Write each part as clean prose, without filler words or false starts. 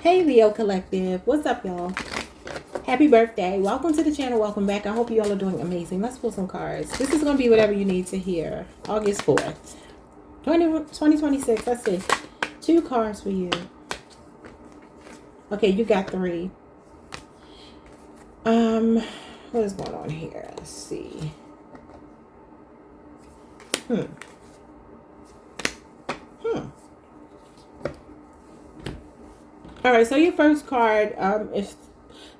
Hey Leo Collective, what's up y'all? Happy birthday. Welcome to the channel. Welcome back. I hope you all are doing amazing. Let's pull some cards. This is going to be whatever you need to hear. August 4th, 2026. Let's see. 2 cards for you. Okay, you got 3. What is going on here? Let's see. All right, so your first card is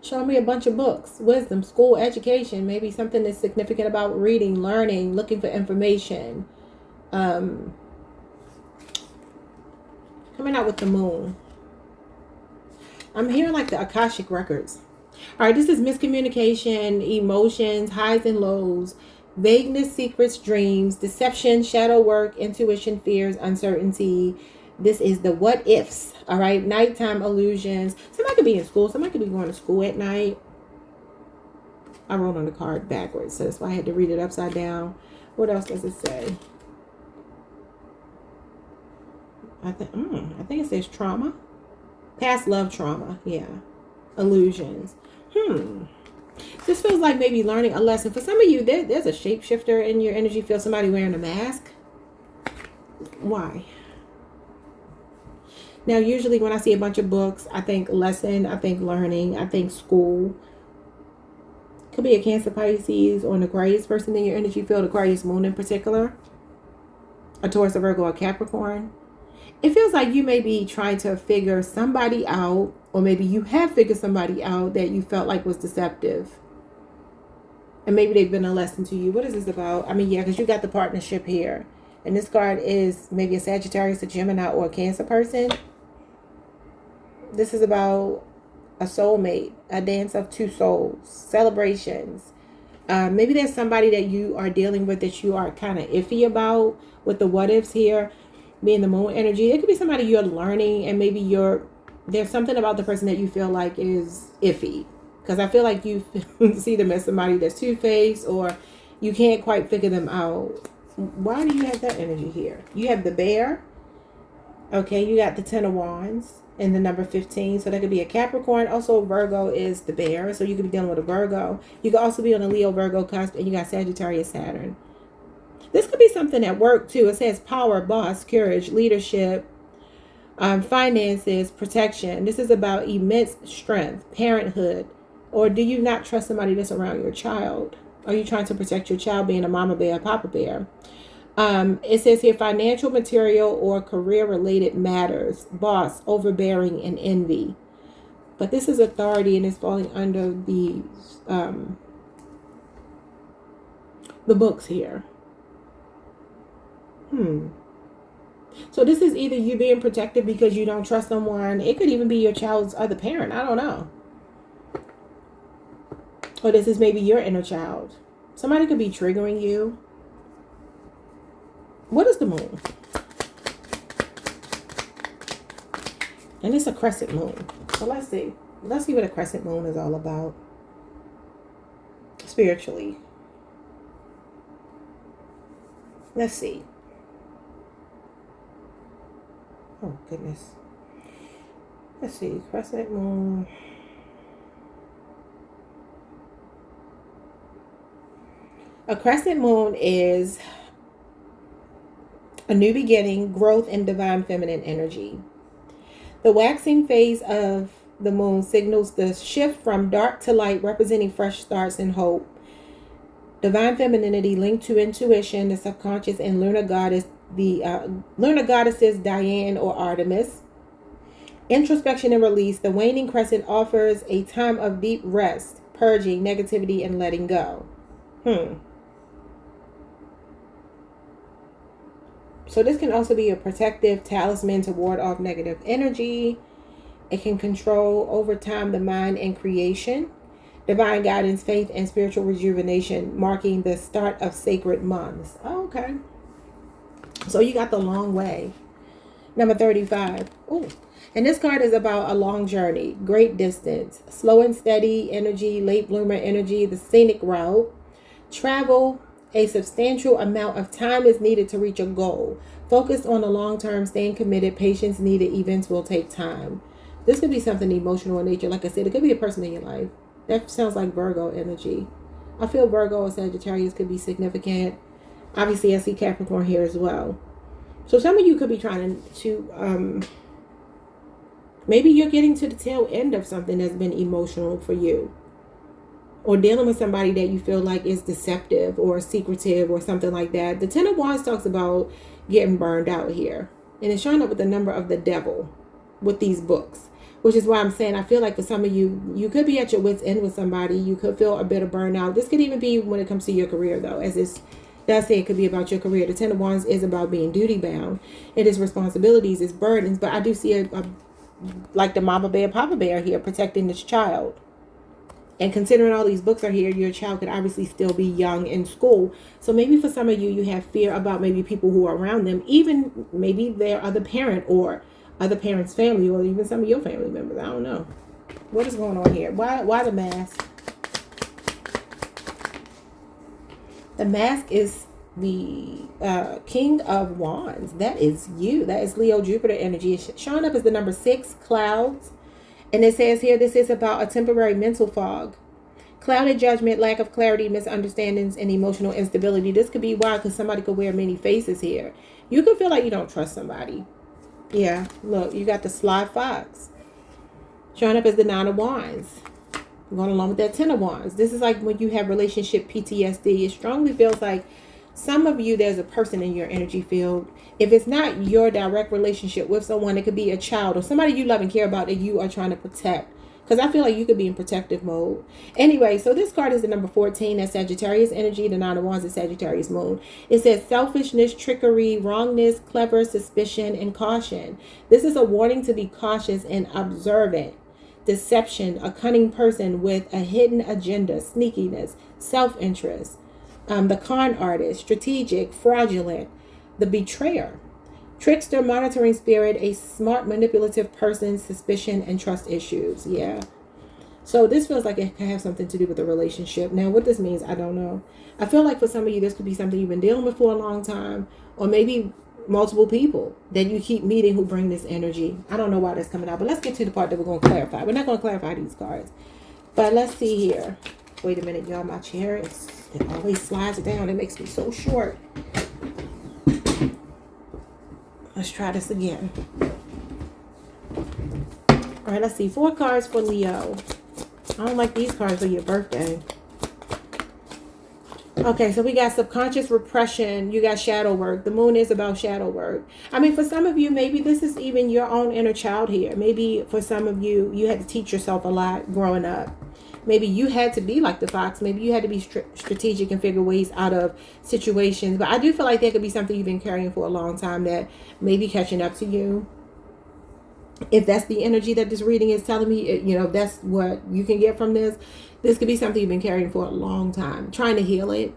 showing me a bunch of books, wisdom, school, education, maybe something that's significant about reading, learning, looking for information. Coming out with the moon. I'm hearing like the Akashic records. All right, this is miscommunication, emotions, highs and lows, vagueness, secrets, dreams, deception, shadow work, intuition, fears, uncertainty. This is the what ifs. All right, nighttime illusions. Somebody could be in school. Somebody could be going to school at night. I wrote on the card backwards, so that's why I had to read it upside down. What else does it say? I think it says trauma. Past love trauma. Yeah. Illusions. This feels like maybe learning a lesson. For some of you, there's a shapeshifter in your energy field. Somebody wearing a mask. Why? Now, usually when I see a bunch of books, I think lesson, I think learning, I think school. Could be a Cancer, Pisces, or an Aquarius person in your energy field, Aquarius moon in particular. A Taurus, a Virgo, a Capricorn. It feels like you may be trying to figure somebody out, or maybe you have figured somebody out that you felt like was deceptive. And maybe they've been a lesson to you. What is this about? I mean, yeah, because you got the partnership here. And this card is maybe a Sagittarius, a Gemini, or a Cancer person. This is about a soulmate, a dance of 2 souls, celebrations. Maybe there's somebody that you are dealing with that you are kind of iffy about with the what ifs here, being the moon energy. It could be somebody you're learning, and maybe there's something about the person that you feel like is iffy. Because I feel like you see them as somebody that's two-faced, or you can't quite figure them out. Why do you have that energy here? You have the bear. Okay, you got the 10 of wands and the number 15. So that could be a Capricorn. Also, Virgo is the bear. So you could be dealing with a Virgo. You could also be on a Leo Virgo cusp, and you got Sagittarius Saturn. This could be something at work too. It says power, boss, courage, leadership, finances, protection. This is about immense strength, parenthood. Or do you not trust somebody that's around your child? Are you trying to protect your child, being a mama bear, papa bear? It says here financial, material, or career-related matters. Boss, overbearing, and envy. But this is authority, and it's falling under the books here. So this is either you being protective because you don't trust someone. It could even be your child's other parent. I don't know. Or this is maybe your inner child. Somebody could be triggering you. What is the moon? And it's a crescent moon. So let's see. Let's see what a crescent moon is all about. Spiritually. Let's see. Oh, goodness. Let's see. Crescent moon. A crescent moon is a new beginning, growth, and divine feminine energy. The waxing phase of the moon signals the shift from dark to light, representing fresh starts and hope. Divine femininity linked to intuition, the subconscious, and lunar goddess, the lunar goddesses Diane or Artemis. Introspection and release. The waning crescent offers a time of deep rest, purging negativity and letting go. So this can also be a protective talisman to ward off negative energy. It can control over time the mind and creation. Divine guidance, faith, and spiritual rejuvenation, marking the start of sacred months. Oh, okay. So you got the long way. Number 35. Oh, and this card is about a long journey, great distance, slow and steady energy, late bloomer energy, the scenic route, travel. A substantial amount of time is needed to reach a goal. Focus on the long term, staying committed, patience needed, events will take time. This could be something emotional in nature. Like I said, it could be a person in your life. That sounds like Virgo energy. I feel Virgo or Sagittarius could be significant. Obviously, I see Capricorn here as well. So some of you could be trying to maybe you're getting to the tail end of something that's been emotional for you. Or dealing with somebody that you feel like is deceptive or secretive or something like that. The Ten of Wands talks about getting burned out here. And it's showing up with the number of the devil with these books. Which is why I'm saying I feel like for some of you, you could be at your wit's end with somebody. You could feel a bit of burnout. This could even be when it comes to your career, though. As this does say, it could be about your career. The Ten of Wands is about being duty bound. It is responsibilities, it's burdens. But I do see like the mama bear, papa bear here protecting this child. And considering all these books are here, your child could obviously still be young in school. So maybe for some of you, you have fear about maybe people who are around them. Even maybe their other parent or other parents' family, or even some of your family members. I don't know. What is going on here? Why the mask? The mask is the King of Wands. That is you. That is Leo Jupiter energy. It's showing up as the number 6, clouds. And it says here, this is about a temporary mental fog. Clouded judgment, lack of clarity, misunderstandings, and emotional instability. This could be why, because somebody could wear many faces here. You could feel like you don't trust somebody. Yeah, look, you got the sly fox. Showing up as the 9 of Wands. Going along with that 10 of Wands. This is like when you have relationship PTSD. It strongly feels like some of you, there's a person in your energy field. If it's not your direct relationship with someone, it could be a child or somebody you love and care about that you are trying to protect. Because I feel like you could be in protective mode. Anyway, so this card is the number 14. That's Sagittarius energy. The 9 of Wands is Sagittarius moon. It says selfishness, trickery, wrongness, clever, suspicion, and caution. This is a warning to be cautious and observant. Deception, a cunning person with a hidden agenda, sneakiness, self-interest. The con artist, strategic, fraudulent. The betrayer. Trickster, monitoring spirit, a smart, manipulative person, suspicion, and trust issues. Yeah. So this feels like it could have something to do with the relationship. Now, what this means, I don't know. I feel like for some of you, this could be something you've been dealing with for a long time. Or maybe multiple people that you keep meeting who bring this energy. I don't know why that's coming out. But let's get to the part that we're going to clarify. We're not going to clarify these cards. But let's see here. Wait a minute, y'all. My chair, it always slides down. It makes me so short. Let's try this again. All right, let's see. 4 cards for Leo. I don't like these cards for your birthday. Okay, so we got subconscious repression. You got shadow work. The moon is about shadow work. I mean, for some of you, maybe this is even your own inner child here. Maybe for some of you, you had to teach yourself a lot growing up. Maybe you had to be like the fox. Maybe you had to be strategic and figure ways out of situations. But I do feel like there could be something you've been carrying for a long time that may be catching up to you. If that's the energy that this reading is telling me, you know, if that's what you can get from this, this could be something you've been carrying for a long time, trying to heal it.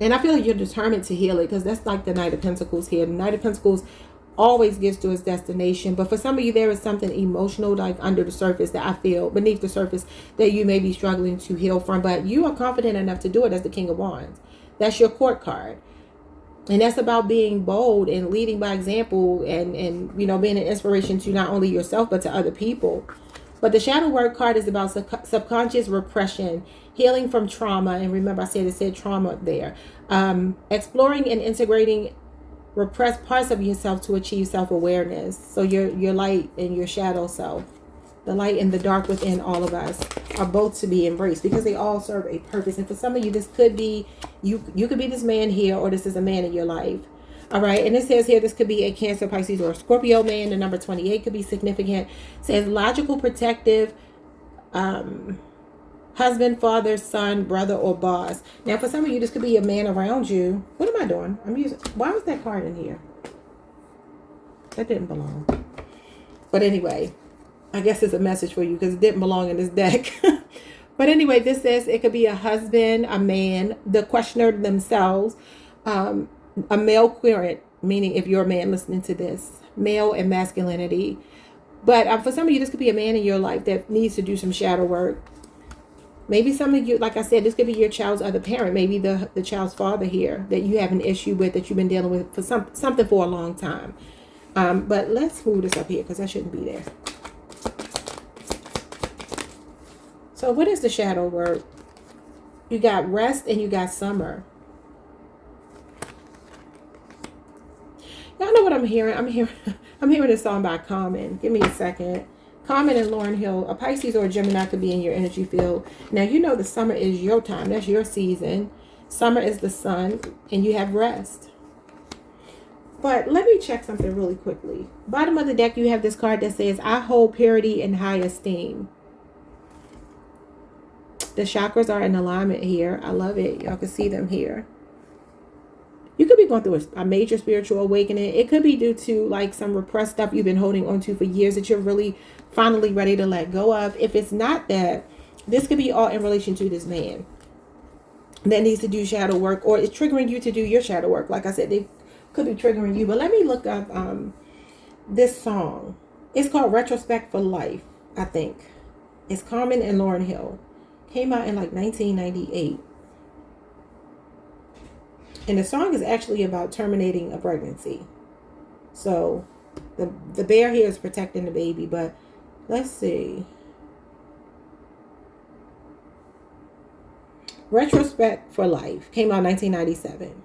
And I feel like you're determined to heal it because that's like the Knight of Pentacles here. The Knight of Pentacles always gets to its destination. But for some of you, there is something emotional like under the surface that I feel beneath the surface that you may be struggling to heal from. But you are confident enough to do it as the King of Wands. That's your court card. And that's about being bold and leading by example and you know, being an inspiration to not only yourself, but to other people. But the shadow work card is about subconscious repression, healing from trauma. And remember, I said trauma there. Exploring and integrating repressed parts of yourself to achieve self-awareness. So your light and your shadow self, the light and the dark within all of us are both to be embraced because they all serve a purpose. And for some of you, this could be, you could be this man here, or this is a man in your life. All right. And it says here, this could be a Cancer, Pisces, or a Scorpio man. The number 28 could be significant. It says logical, protective, husband, father, son, brother, or boss. Now, for some of you, this could be a man around you. What am I doing? Why was that card in here? That didn't belong. But anyway, I guess it's a message for you because it didn't belong in this deck. But anyway, this says it could be a husband, a man, the questioner themselves, a male querent, meaning if you're a man listening to this, male and masculinity. But for some of you, this could be a man in your life that needs to do some shadow work. Maybe some of you, like I said, this could be your child's other parent. Maybe the child's father here that you have an issue with, that you've been dealing with for something for a long time. But let's move this up here because that shouldn't be there. So what is the shadow word? You got rest and you got summer. Y'all know what I'm hearing? I'm hearing this song by Common. Give me a second. Common and Lauryn Hill. A Pisces or a Gemini could be in your energy field. Now, you know the summer is your time. That's your season. Summer is the sun, and you have rest. But let me check something really quickly. Bottom of the deck, you have this card that says, I hold purity in high esteem. The chakras are in alignment here. I love it. Y'all can see them here. You could be going through a major spiritual awakening. It could be due to like some repressed stuff you've been holding on to for years that you're really finally ready to let go of. If it's not that, this could be all in relation to this man that needs to do shadow work, or it's triggering you to do your shadow work. Like I said, they could be triggering you. But let me look up this song. It's called Retrospect for Life, I think. It's Common and Lauryn Hill. Came out in like 1998. And the song is actually about terminating a pregnancy. So the bear here is protecting the baby, but let's see. Retrospect for Life came out 1997.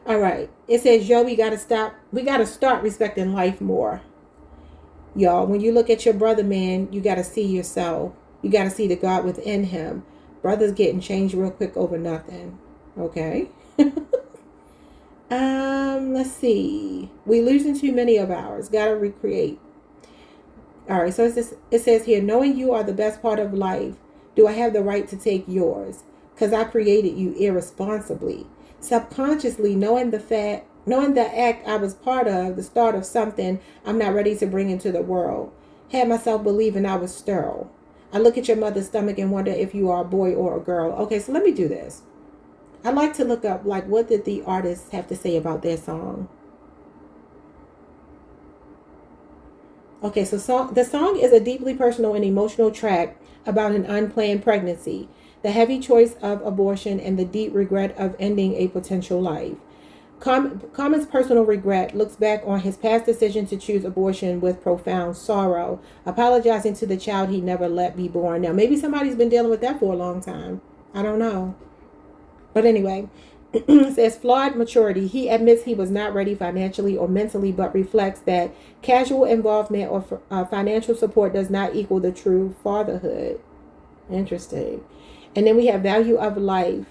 All right. It says, yo, we got to start respecting life more. Y'all, when you look at your brother, man, you got to see yourself. You got to see the God within him. Brothers getting changed real quick over nothing. Okay. Let's see. We losing too many of ours. Gotta recreate. All right, so it says here, knowing you are the best part of life, do I have the right to take yours? Because I created you irresponsibly. Subconsciously, knowing the act I was part of, the start of something I'm not ready to bring into the world. Had myself believing I was sterile. I look at your mother's stomach and wonder if you are a boy or a girl. Okay, so let me do this. I like to look up, like, what did the artists have to say about their song? Okay, so the song is a deeply personal and emotional track about an unplanned pregnancy, the heavy choice of abortion, and the deep regret of ending a potential life. Common's personal regret looks back on his past decision to choose abortion with profound sorrow, apologizing to the child he never let be born. Now, maybe somebody's been dealing with that for a long time. I don't know. But anyway, it says flawed maturity. He admits he was not ready financially or mentally, but reflects that casual involvement or financial support does not equal the true fatherhood. Interesting. And then we have value of life.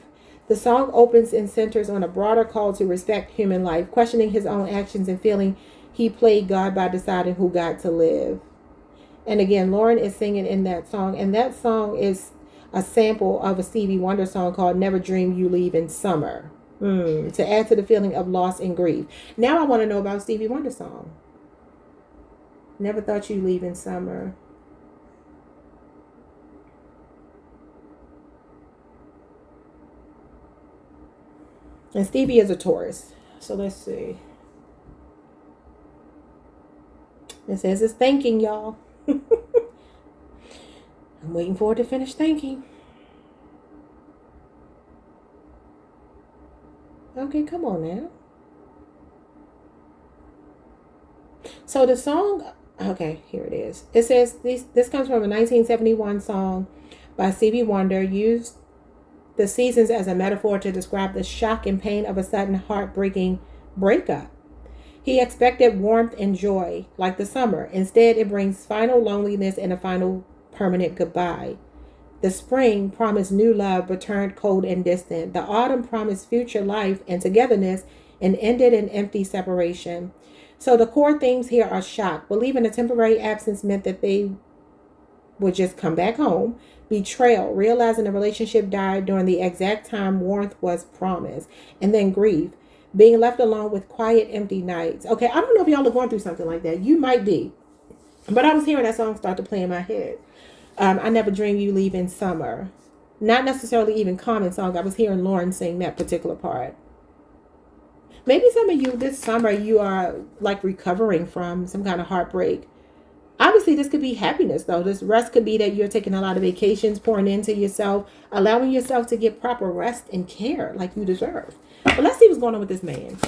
The song opens and centers on a broader call to respect human life, questioning his own actions and feeling he played God by deciding who got to live. And again, Lauren is singing in that song, and that song is a sample of a Stevie Wonder song called Never Dream You Leave in Summer, to add to the feeling of loss and grief. Now I want to know about Stevie Wonder song. Never Thought You'd Leave in Summer. And Stevie is a Taurus. So let's see. It says it's thanking y'all. I'm waiting for it to finish thanking. Okay, come on now. So the song, okay, here it is. It says this comes from a 1971 song by Stevie Wonder, used the seasons as a metaphor to describe the shock and pain of a sudden heartbreaking breakup. He expected warmth and joy, like the summer. Instead, it brings final loneliness and a final permanent goodbye. The spring promised new love, but turned cold and distant. The autumn promised future life and togetherness, and ended in empty separation. So the core themes here are shock. Believing a temporary absence meant that they would just come back home. Betrayal, realizing the relationship died during the exact time warmth was promised. And then grief, being left alone with quiet, empty nights. Okay, I don't know if y'all are going through something like that. You might be. But I was hearing that song start to play in my head. I Never Dream You Leave in Summer. Not necessarily even Common song. I was hearing Lauren sing that particular part. Maybe some of you this summer, you are like recovering from some kind of heartbreak. Obviously, this could be happiness, though. This rest could be that you're taking a lot of vacations, pouring into yourself, allowing yourself to get proper rest and care like you deserve. But let's see what's going on with this man.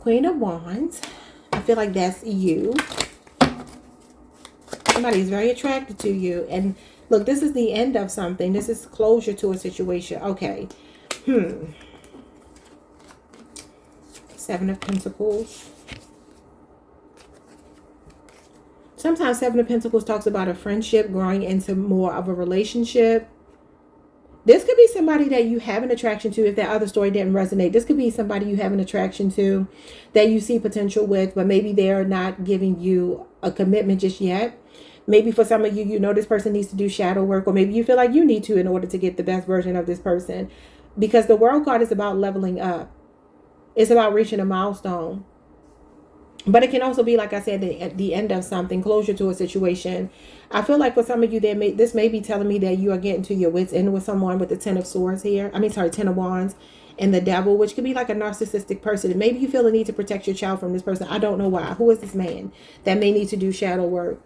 Queen of Wands. I feel like that's you. Somebody is very attracted to you. And look, this is the end of something. This is closure to a situation. Okay. Seven of Pentacles. Sometimes Seven of Pentacles talks about a friendship growing into more of a relationship. This could be somebody that you have an attraction to if that other story didn't resonate. This could be somebody you have an attraction to that you see potential with, but maybe they're not giving you a commitment just yet. Maybe for some of you, you know this person needs to do shadow work, or maybe you feel like you need to in order to get the best version of this person. Because the World card is about leveling up. It's about reaching a milestone. But it can also be, like I said, the end of something, closure to a situation. I feel like for some of you, this may be telling me that you are getting to your wits' end with someone with the Ten of Swords here. Ten of Wands and the Devil, which could be like a narcissistic person. And maybe you feel the need to protect your child from this person. I don't know why. Who is this man that may need to do shadow work?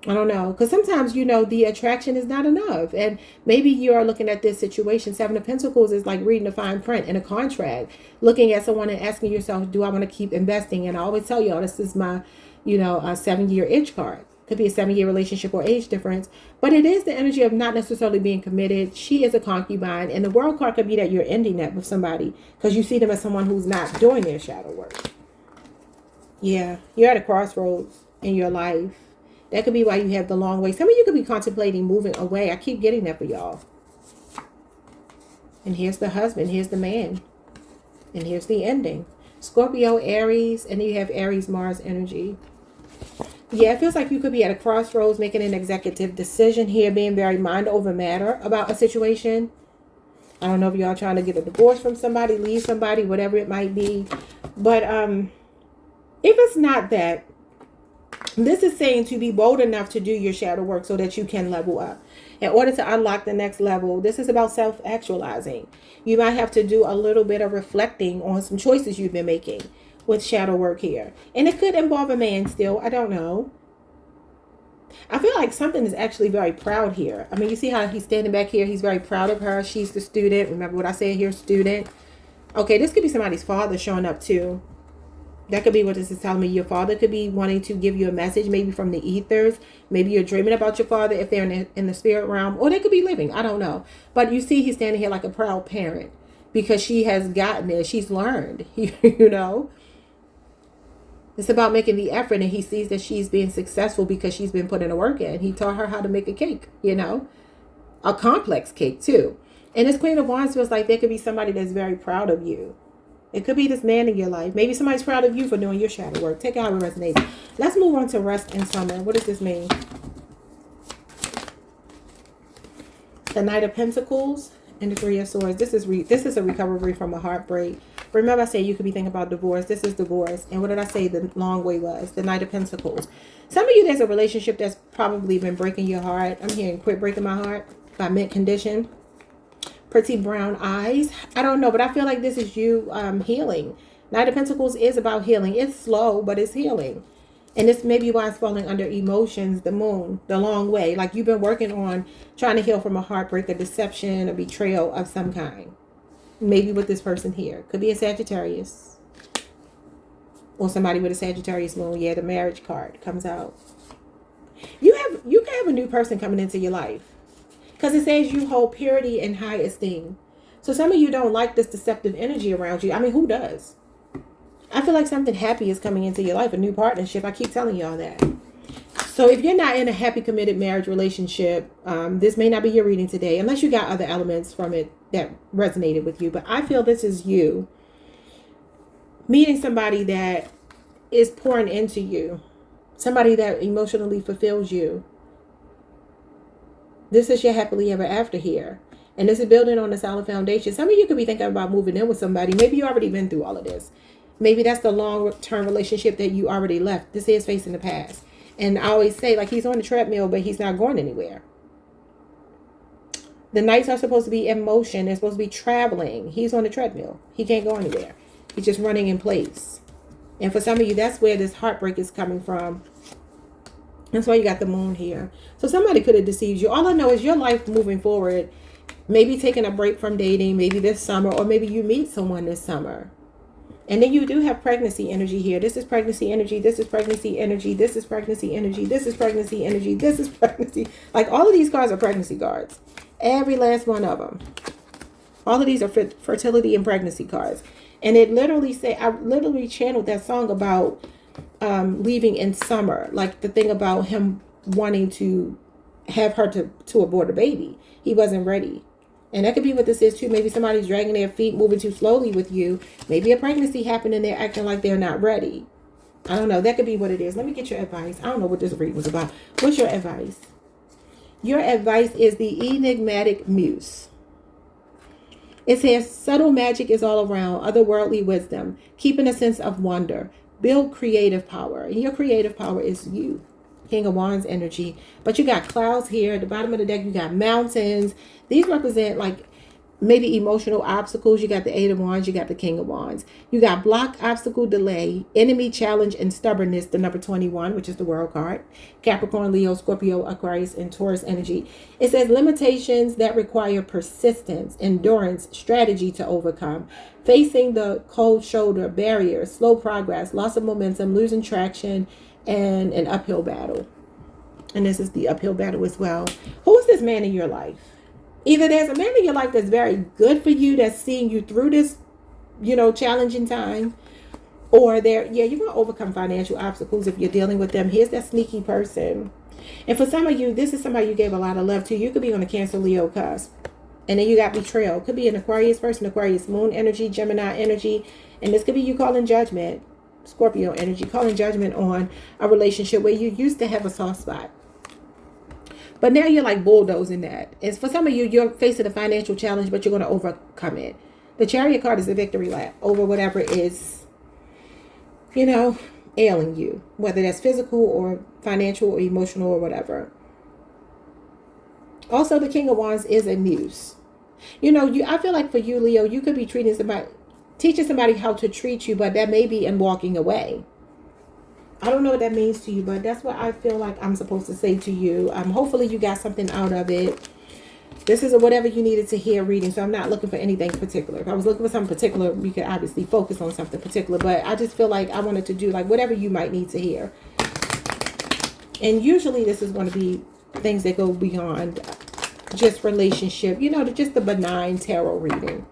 I don't know. Because sometimes, the attraction is not enough. And maybe you are looking at this situation. Seven of Pentacles is like reading the fine print in a contract. Looking at someone and asking yourself, do I want to keep investing? And I always tell y'all, this is my, a 7-year itch card. Could be a 7-year relationship or age difference. But it is the energy of not necessarily being committed. She is a concubine. And the World card could be that you're ending that with somebody. Because you see them as someone who's not doing their shadow work. Yeah. You're at a crossroads in your life. That could be why you have the long way. Some of you could be contemplating moving away. I keep getting that for y'all. And here's the husband. Here's the man. And here's the ending. Scorpio, Aries. And you have Aries, Mars energy. Yeah, it feels like you could be at a crossroads making an executive decision here. Being very mind over matter about a situation. I don't know if y'all trying to get a divorce from somebody. Leave somebody. Whatever it might be. But if it's not that. This is saying to be bold enough to do your shadow work so that you can level up. In order to unlock the next level, this is about self-actualizing. You might have to do a little bit of reflecting on some choices you've been making with shadow work here. And it could involve a man still. I don't know. I feel like something is actually very proud here. I mean, you see how he's standing back here. He's very proud of her. She's the student. Remember what I said here, student. Okay, this could be somebody's father showing up too. That could be what this is telling me. Your father could be wanting to give you a message, maybe from the ethers. Maybe you're dreaming about your father if they're in the spirit realm. Or they could be living. I don't know. But you see he's standing here like a proud parent. Because she has gotten it. She's learned. It's about making the effort. And he sees that she's being successful because she's been putting the work in. He taught her how to make a cake. A complex cake too. And this Queen of Wands feels like there could be somebody that's very proud of you. It could be this man in your life. Maybe somebody's proud of you for doing your shadow work. Take it how it resonates. Let's move on to rest and summer. What does this mean? The Knight of Pentacles and the Three of Swords. This is a recovery from a heartbreak. Remember I said you could be thinking about divorce. This is divorce. And what did I say the long way was? The Knight of Pentacles. Some of you, there's a relationship that's probably been breaking your heart. I'm hearing quit breaking my heart by mint condition. Pretty brown eyes. I don't know, but I feel like this is you healing. Knight of Pentacles is about healing. It's slow, but it's healing. And this may be why it's falling under emotions, the moon, the long way. Like you've been working on trying to heal from a heartbreak, a deception, a betrayal of some kind. Maybe with this person here. Could be a Sagittarius. Or somebody with a Sagittarius moon. Yeah, the marriage card comes out. You can have a new person coming into your life. Because it says you hold purity and high esteem. So some of you don't like this deceptive energy around you. I mean, who does? I feel like something happy is coming into your life, a new partnership. I keep telling y'all that. So if you're not in a happy, committed marriage relationship, this may not be your reading today, unless you got other elements from it that resonated with you. But I feel this is you meeting somebody that is pouring into you, somebody that emotionally fulfills you. This is your happily ever after here. And this is building on a solid foundation. Some of you could be thinking about moving in with somebody. Maybe you already been through all of this. Maybe that's the long-term relationship that you already left. This is facing the past. And I always say, like, he's on the treadmill, but he's not going anywhere. The nights are supposed to be in motion. They're supposed to be traveling. He's on the treadmill. He can't go anywhere. He's just running in place. And for some of you, that's where this heartbreak is coming from. That's why you got the moon here. So somebody could have deceived you. All I know is your life moving forward, maybe taking a break from dating, maybe this summer, or maybe you meet someone this summer. And then you do have pregnancy energy here. This is pregnancy energy. This is pregnancy energy. This is pregnancy energy. This is pregnancy energy. This is pregnancy. Like all of these cards are pregnancy cards. Every last one of them. All of these are fertility and pregnancy cards. And it literally I literally channeled that song about leaving in summer. Like the thing about him wanting to have her to abort a baby. He wasn't ready. And that could be what this is too. Maybe somebody's dragging their feet, moving too slowly with you. Maybe a pregnancy happened and they're acting like they're not ready. I don't know. That could be what it is. Let me get your advice. I don't know what this reading was about. What's your advice? Your advice is the enigmatic muse. It says subtle magic is all around, otherworldly wisdom, keeping a sense of wonder, build creative power. And your creative power is you. King of Wands energy. But you got clouds here. At the bottom of the deck, you got mountains. These represent like maybe emotional obstacles. You got the Eight of Wands. You got the King of Wands. You got block, obstacle, delay, enemy, challenge, and stubbornness. The number 21, which is the World card. Capricorn, Leo, Scorpio, Aquarius, and Taurus energy. It says limitations that require persistence, endurance, strategy to overcome. Facing the cold shoulder, barriers, slow progress, loss of momentum, losing traction, and an uphill battle. And this is the uphill battle as well. Who is this man in your life? Either there's a man in your life that's very good for you, that's seeing you through this, challenging time. Or you're going to overcome financial obstacles if you're dealing with them. Here's that sneaky person. And for some of you, this is somebody you gave a lot of love to. You could be on a Cancer, Leo cusp. And then you got betrayal. Could be an Aquarius person, Aquarius moon energy, Gemini energy. And this could be you calling judgment. Scorpio energy, calling judgment on a relationship where you used to have a soft spot. But now you're like bulldozing that. And for some of you, you're facing a financial challenge, but you're going to overcome it. The Chariot card is a victory lap over whatever is, ailing you. Whether that's physical or financial or emotional or whatever. Also, the King of Wands is a muse. I feel like for you, Leo, you could be teaching somebody how to treat you, but that may be in walking away. I don't know what that means to you, but that's what I feel like I'm supposed to say to you. Hopefully you got something out of it. This is a whatever you needed to hear reading, so I'm not looking for anything particular. If I was looking for something particular, we could obviously focus on something particular, but I just feel like I wanted to do like whatever you might need to hear. And usually this is going to be things that go beyond just relationship, just the benign tarot reading.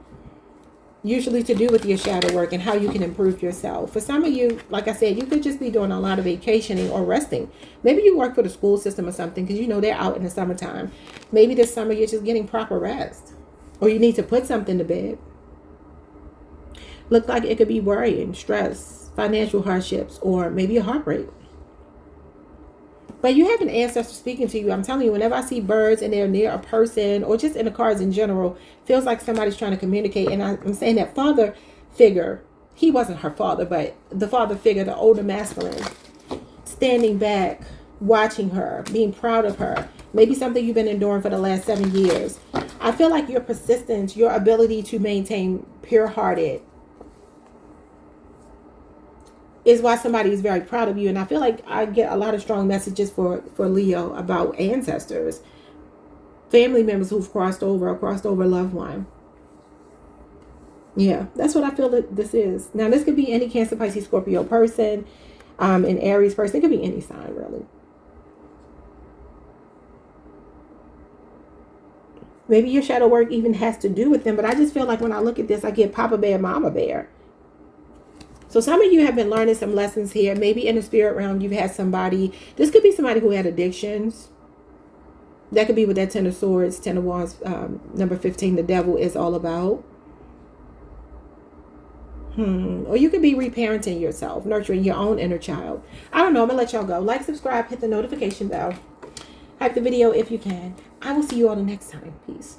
Usually to do with your shadow work and how you can improve yourself. For some of you, like I said, you could just be doing a lot of vacationing or resting. Maybe you work for the school system or something because they're out in the summertime. Maybe this summer you're just getting proper rest. Or you need to put something to bed. Look like it could be worrying, stress, financial hardships, or maybe a heartbreak. But you have an ancestor speaking to you. I'm telling you, whenever I see birds and they're near a person or just in the cards in general, feels like somebody's trying to communicate. And I'm saying that father figure, he wasn't her father, but the father figure, the older masculine, standing back, watching her, being proud of her. Maybe something you've been enduring for the last 7 years. I feel like your persistence, your ability to maintain pure-hearted is why somebody is very proud of you. And I feel like I get a lot of strong messages for Leo about ancestors, family members who've crossed over a loved one. Yeah, that's what I feel that this is. Now, this could be any Cancer, Pisces, Scorpio person, an Aries person. It could be any sign, really. Maybe your shadow work even has to do with them, but I just feel like when I look at this, I get Papa Bear, Mama Bear. So some of you have been learning some lessons here. Maybe in the spirit realm, you've had somebody. This could be somebody who had addictions. That could be what that Ten of Swords, Ten of Wands, number 15, the devil is all about. Or you could be reparenting yourself, nurturing your own inner child. I don't know. I'm going to let y'all go. Like, subscribe, hit the notification bell. Hype the video if you can. I will see you all the next time. Peace.